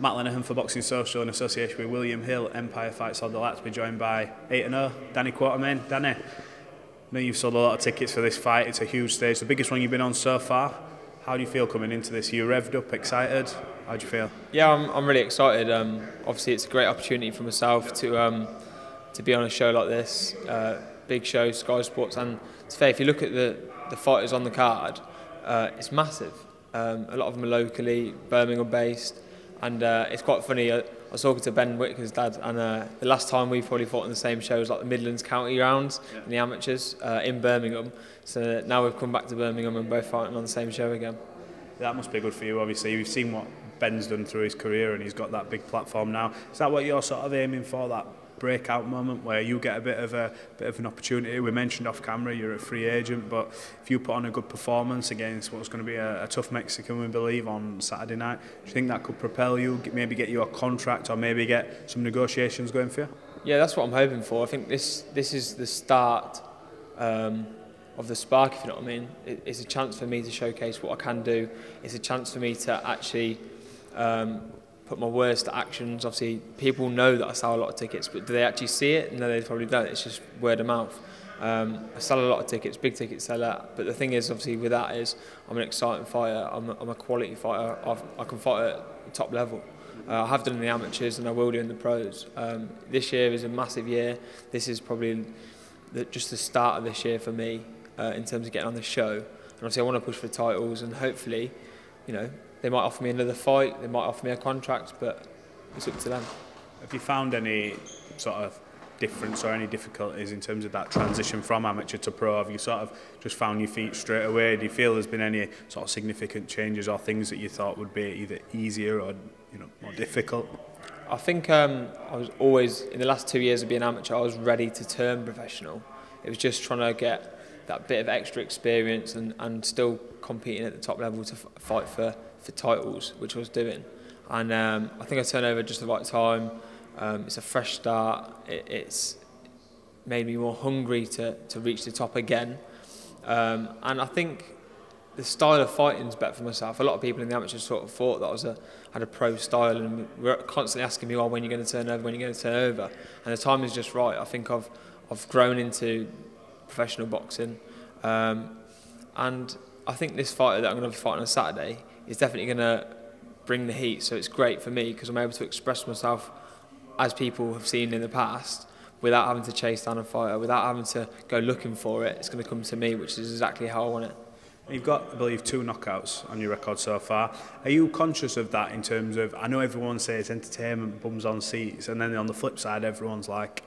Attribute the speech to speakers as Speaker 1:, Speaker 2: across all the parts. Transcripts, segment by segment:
Speaker 1: Matt Lenihan for Boxing Social in association with William Hill, Empire Fights. I'd like to be joined by 8-0, Danny Quartermaine. Danny, I know you've sold a lot of tickets for this fight. It's a huge stage, the biggest one you've been on so far. How do you feel coming into this? Are you revved up, excited? How do you feel?
Speaker 2: Yeah, I'm really excited. Obviously, it's a great opportunity for myself to be on a show like this, big show, Sky Sports. And it's fair, if you look at the fighters on the card, it's massive. A lot of them are locally, Birmingham based. And it's quite funny, I was talking to Ben Whitaker's dad, and the last time we probably fought on the same show was like the Midlands County rounds in the amateurs in Birmingham. So now we've come back to Birmingham and both fighting on the same show again.
Speaker 1: That must be good for you, obviously. You've seen what Ben's done through his career and he's got that big platform now. Is that what you're sort of aiming for, that breakout moment where you get a bit of an opportunity? We mentioned off camera you're a free agent, but if you put on a good performance against what's going to be a tough Mexican, we believe, on Saturday night, do you think that could propel you, maybe get you a contract or maybe get some negotiations going for you?
Speaker 2: Yeah, that's what I'm hoping for. I think this is the start of the spark, if you know what I mean. It's a chance for me to showcase what I can do. It's a chance for me to actually put my words to actions. Obviously, people know that I sell a lot of tickets, but do they actually see it? No, they probably don't. It's just word of mouth. I sell a lot of tickets, big ticket seller, but the thing is, obviously, with that is I'm an exciting fighter. I'm a quality fighter. I can fight at the top level. I have done in the amateurs and I will do in the pros. This year is a massive year. This is probably just the start of this year for me in terms of getting on the show. And obviously, I want to push for titles, and hopefully, you know, they might offer me another fight, they might offer me a contract, but it's up to them.
Speaker 1: Have you found any sort of difference or any difficulties in terms of that transition from amateur to pro? Have you sort of just found your feet straight away? Do you feel there's been any sort of significant changes or things that you thought would be either easier or, you know, more difficult?
Speaker 2: I think I was always, in the last 2 years of being amateur, I was ready to turn professional. It was just trying to get that bit of extra experience and still competing at the top level to fight for titles, which I was doing. And I think I turned over just the right time. It's a fresh start. It's made me more hungry to reach the top again. And I think the style of fighting is better for myself. A lot of people in the amateurs sort of thought that had a pro style, and were constantly asking me, "Oh, when are you going to turn over? When are you going to turn over?" And the time is just right. I think I've grown into professional boxing, and I think this fighter that I'm going to be fighting on Saturday is definitely going to bring the heat. So it's great for me because I'm able to express myself as people have seen in the past, without having to chase down a fighter, without having to go looking for it. It's going to come to me, which is exactly how I want it.
Speaker 1: You've got, I believe, 2 knockouts on your record so far. Are you conscious of that in terms of, I know everyone says entertainment, bums on seats, and then on the flip side, everyone's like,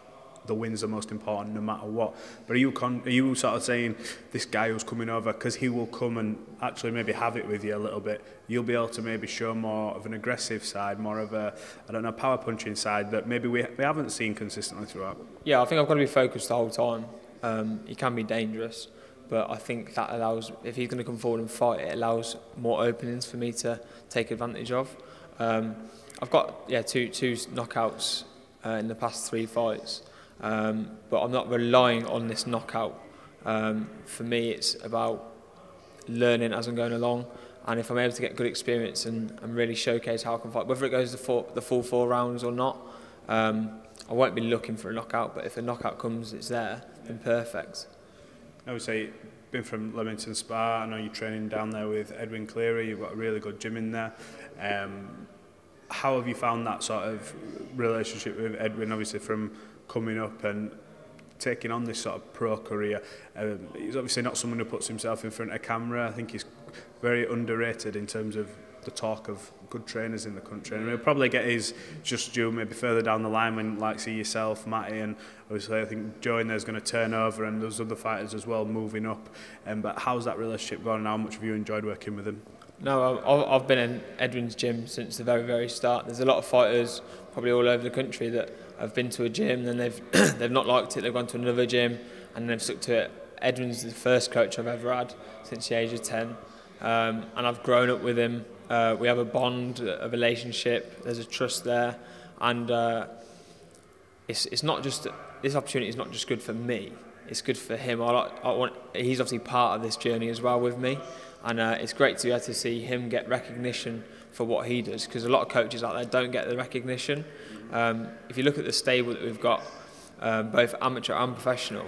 Speaker 1: the wins are most important no matter what. But are you sort of saying, this guy who's coming over, because he will come and actually maybe have it with you a little bit, you'll be able to maybe show more of an aggressive side, more of a, I don't know, power punching side that maybe we haven't seen consistently throughout?
Speaker 2: Yeah, I think I've got to be focused the whole time. He can be dangerous, but I think that allows, if he's going to come forward and fight, it allows more openings for me to take advantage of. I've got two knockouts in the past 3 fights. But I'm not relying on this knockout. For me, it's about learning as I'm going along, and if I'm able to get good experience and really showcase how I can fight, whether it goes the full 4 rounds or not, I won't be looking for a knockout, but if a knockout comes, it's there, then perfect.
Speaker 1: I would say, been from Leamington Spa, I know you're training down there with Edwin Cleary, you've got a really good gym in there. How have you found that sort of relationship with Edwin, obviously from coming up and taking on this sort of pro career? He's obviously not someone who puts himself in front of camera. I think he's very underrated in terms of the talk of good trainers in the country, and he'll probably get his just due maybe further down the line when, like, see yourself, Matty, and obviously I think Joe in there's going to turn over, and there's other fighters as well moving up. But how's that relationship going, and how much have you enjoyed working with him?
Speaker 2: No, I've been in Edwin's gym since the very, very start. There's a lot of fighters probably all over the country that have been to a gym, then they've not liked it, they've gone to another gym, and they've stuck to it. Edwin's the first coach I've ever had since the age of 10, and I've grown up with him. We have a bond, a relationship. There's a trust there, and it's not just, this opportunity is not just good for me. It's good for him. He's obviously part of this journey as well with me, and it's great to be able to see him get recognition for what he does, because a lot of coaches out there don't get the recognition. If you look at the stable that we've got, both amateur and professional,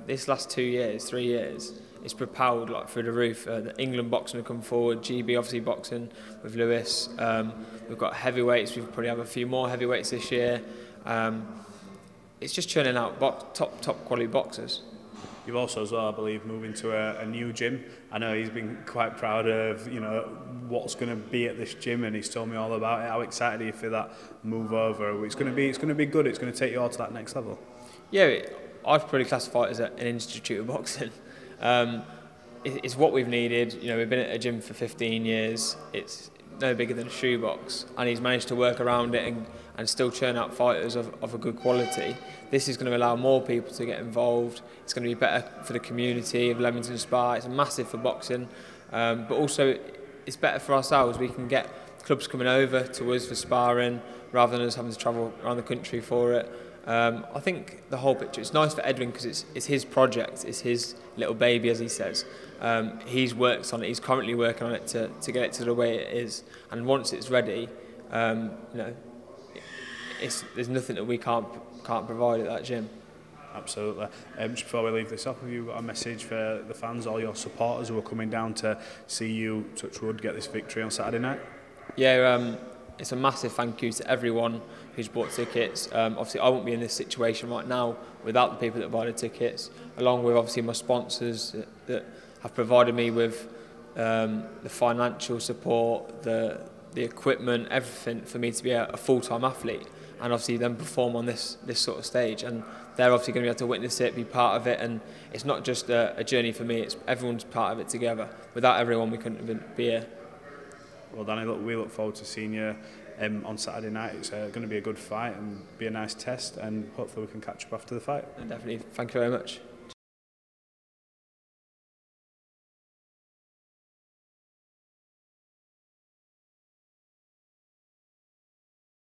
Speaker 2: this last 3 years, it's propelled like through the roof. The England boxing have come forward, GB obviously boxing with Lewis. We've got heavyweights, we'll probably have a few more heavyweights this year. It's just churning out top quality boxers.
Speaker 1: You've also, as well, I believe, moving to a new gym. I know he's been quite proud of, what's going to be at this gym, and he's told me all about it. How excited are you for that move over? It's going to be good. It's going to take you all to that next level.
Speaker 2: Yeah, I'd probably classify it as an institute of boxing. It's what we've needed. We've been at a gym for 15 years. It's no bigger than a shoebox, and he's managed to work around it and still churn out fighters of a good quality. This is going to allow more people to get involved. It's going to be better for the community of Leamington Spa. It's massive for boxing, but also it's better for ourselves. We can get clubs coming over to us for sparring rather than us having to travel around the country for it. I think the whole picture, it's nice for Edwin because it's his project, it's his little baby, as he says. He's worked on it, he's currently working on it to get it to the way it is, and once it's ready, there's nothing that we can't provide at that gym.
Speaker 1: Absolutely. Just before we leave this off, have you got a message for the fans, all your supporters who are coming down to see you, touch wood, get this victory on Saturday night?
Speaker 2: Yeah, it's a massive thank you to everyone who's bought tickets. Obviously, I wouldn't be in this situation right now without the people that buy the tickets, along with obviously my sponsors that have provided me with the financial support, the equipment, everything for me to be a full-time athlete, and obviously then perform on this sort of stage. And they're obviously going to be able to witness it, be part of it, and it's not just a journey for me, it's everyone's part of it together. Without everyone, we couldn't be here.
Speaker 1: Well, Danny, we look forward to seeing you on Saturday night. It's going to be a good fight and be a nice test, and hopefully we can catch up after the fight.
Speaker 2: Definitely. Thank you very much.